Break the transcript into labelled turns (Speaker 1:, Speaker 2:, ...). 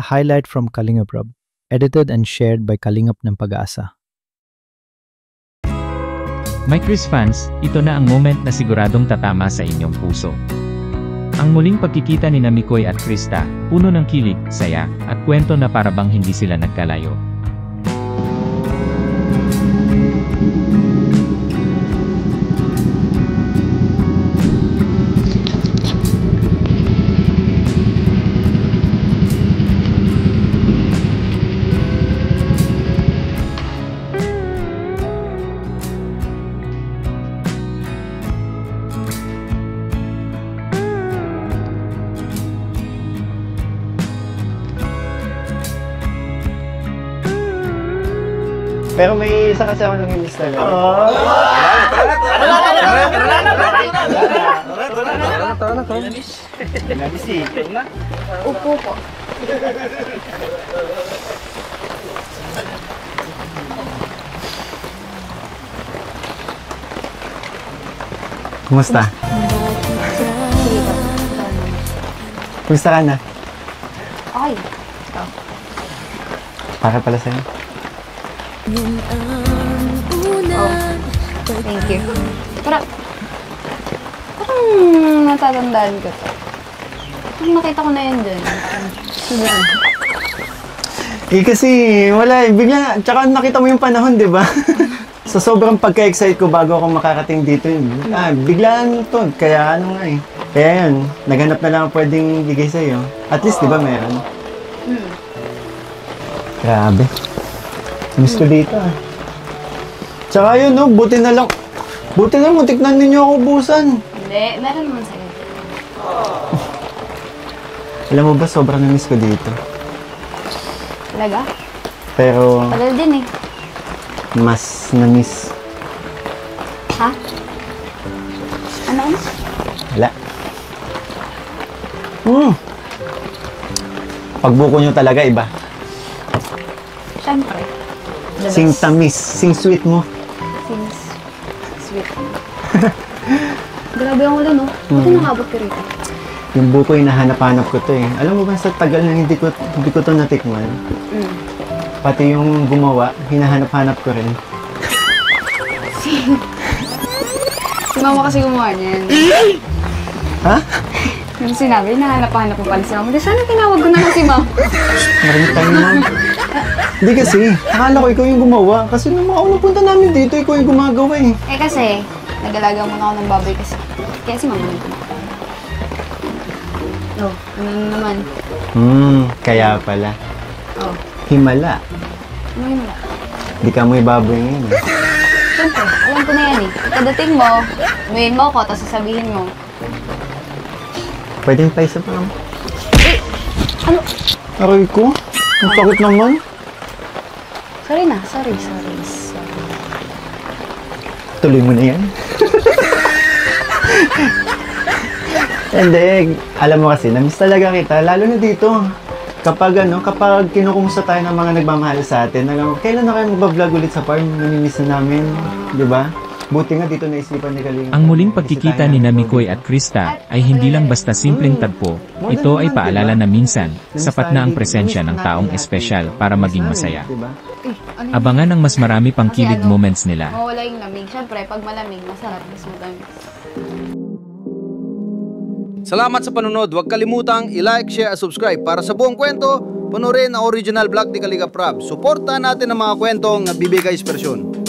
Speaker 1: a highlight from Kalingap Rab, edited and shared by Kalingap ng Pag-asa.
Speaker 2: My Chris fans, ito na ang moment na siguradong tatama sa inyong puso. Ang muling pagkikita ni Mikoy at Krista, puno ng kilig, saya, at kwento na parabang hindi sila nagkalayo.
Speaker 3: Pero may isa kasi ako nang inis talaga.
Speaker 4: Upo po.
Speaker 3: Kumusta? Kumusta ka na?
Speaker 4: Okay.
Speaker 3: Para pala sa'yo.
Speaker 4: Thank you. Parang natatandaan ko to. Parang nakita ko na yan dyan.
Speaker 3: Kasi wala eh, bigla, tsaka nakita mo yung panahon, di ba? Sa sobrang pagka-excite ko bago ako makarating dito biglaan to, kaya ano nga eh. Kaya yun, naghanap na lang pwedeng bigay sa'yo. At least, di ba, meron? Grabe. Miss ko dito Tsaka yun, no, buti na lang, matiknan ninyo ako ubusan.
Speaker 4: Hindi, meron naman sa'yo.
Speaker 3: Alam mo ba, sobrang na-miss ko dito.
Speaker 4: Talaga?
Speaker 3: Pero,
Speaker 4: Tagal din eh.
Speaker 3: mas na-miss.
Speaker 4: Ha? Ano?
Speaker 3: Wala. Pagbuko nyo talaga, iba.
Speaker 4: Siyempre.
Speaker 3: Sing tamis, sing sweet mo.
Speaker 4: Since sweet. Grabe ang ulan, no? Buti nakabot ka rito.
Speaker 3: Yung buko yung nahanap-hanap ko to eh. Alam mo ba sa tagal na hindi ko to natikman? Pati yung gumawa, hinahanap-hanap ko rin.
Speaker 4: Si mama kasi gumawa niyan.
Speaker 3: Ha?
Speaker 4: Yung sinabi, nahanap-hanap mo pala si mama. Di sana tinawag ko na lang si mama.
Speaker 3: Marinig tayo naman. Hindi kasi, akala ko ikaw yung gumawa. Kasi nung mga unang punta namin dito, ikaw yung gumagawa eh.
Speaker 4: Eh kasi, nag-alaga muna ako ng baboy kasi. Kaya si mama nito. Oh, ano naman?
Speaker 3: Kaya pala.
Speaker 4: Oh,
Speaker 3: Himala.
Speaker 4: ano yun wala?
Speaker 3: Di ka mo ibaboy ngayon eh.
Speaker 4: Siyempre, alam ko na yan eh. Pagdating mo, umuhin mo ako, tapos sasabihin mo.
Speaker 3: Pwedeng pa isa pa naman.
Speaker 4: Ano?
Speaker 3: Aray ko, ang sakit naman.
Speaker 4: Sorry na, sorry.
Speaker 3: Tuloy mo na yan. Hindi, alam mo kasi, namiss talaga kita, lalo na dito. Kapag kinukumusta tayo ng mga nagmamahal sa atin, kailan na kayo magbablog ulit sa farm, namimiss na namin, di ba? Buti nga dito naisipan ni Kaling.
Speaker 2: Ang muling pagkikita ni Mikoy at Krista ay hindi lang basta simpleng tagpo. Ito ay paalala na minsan, sapat na ang presensya ng taong espesyal para maging masaya. Abangan ang mas marami pang kilig moments nila.
Speaker 4: Mawala yung lamig. Siyempre, pag malamig, masarap. Mas matamis.
Speaker 5: Salamat sa panonood. Huwag kalimutang i-like, share at subscribe. Para sa buong kwento, panoorin ang original vlog ni Kalingap Rab. Suportahan natin ang mga kwentong bibigay inspirasyon.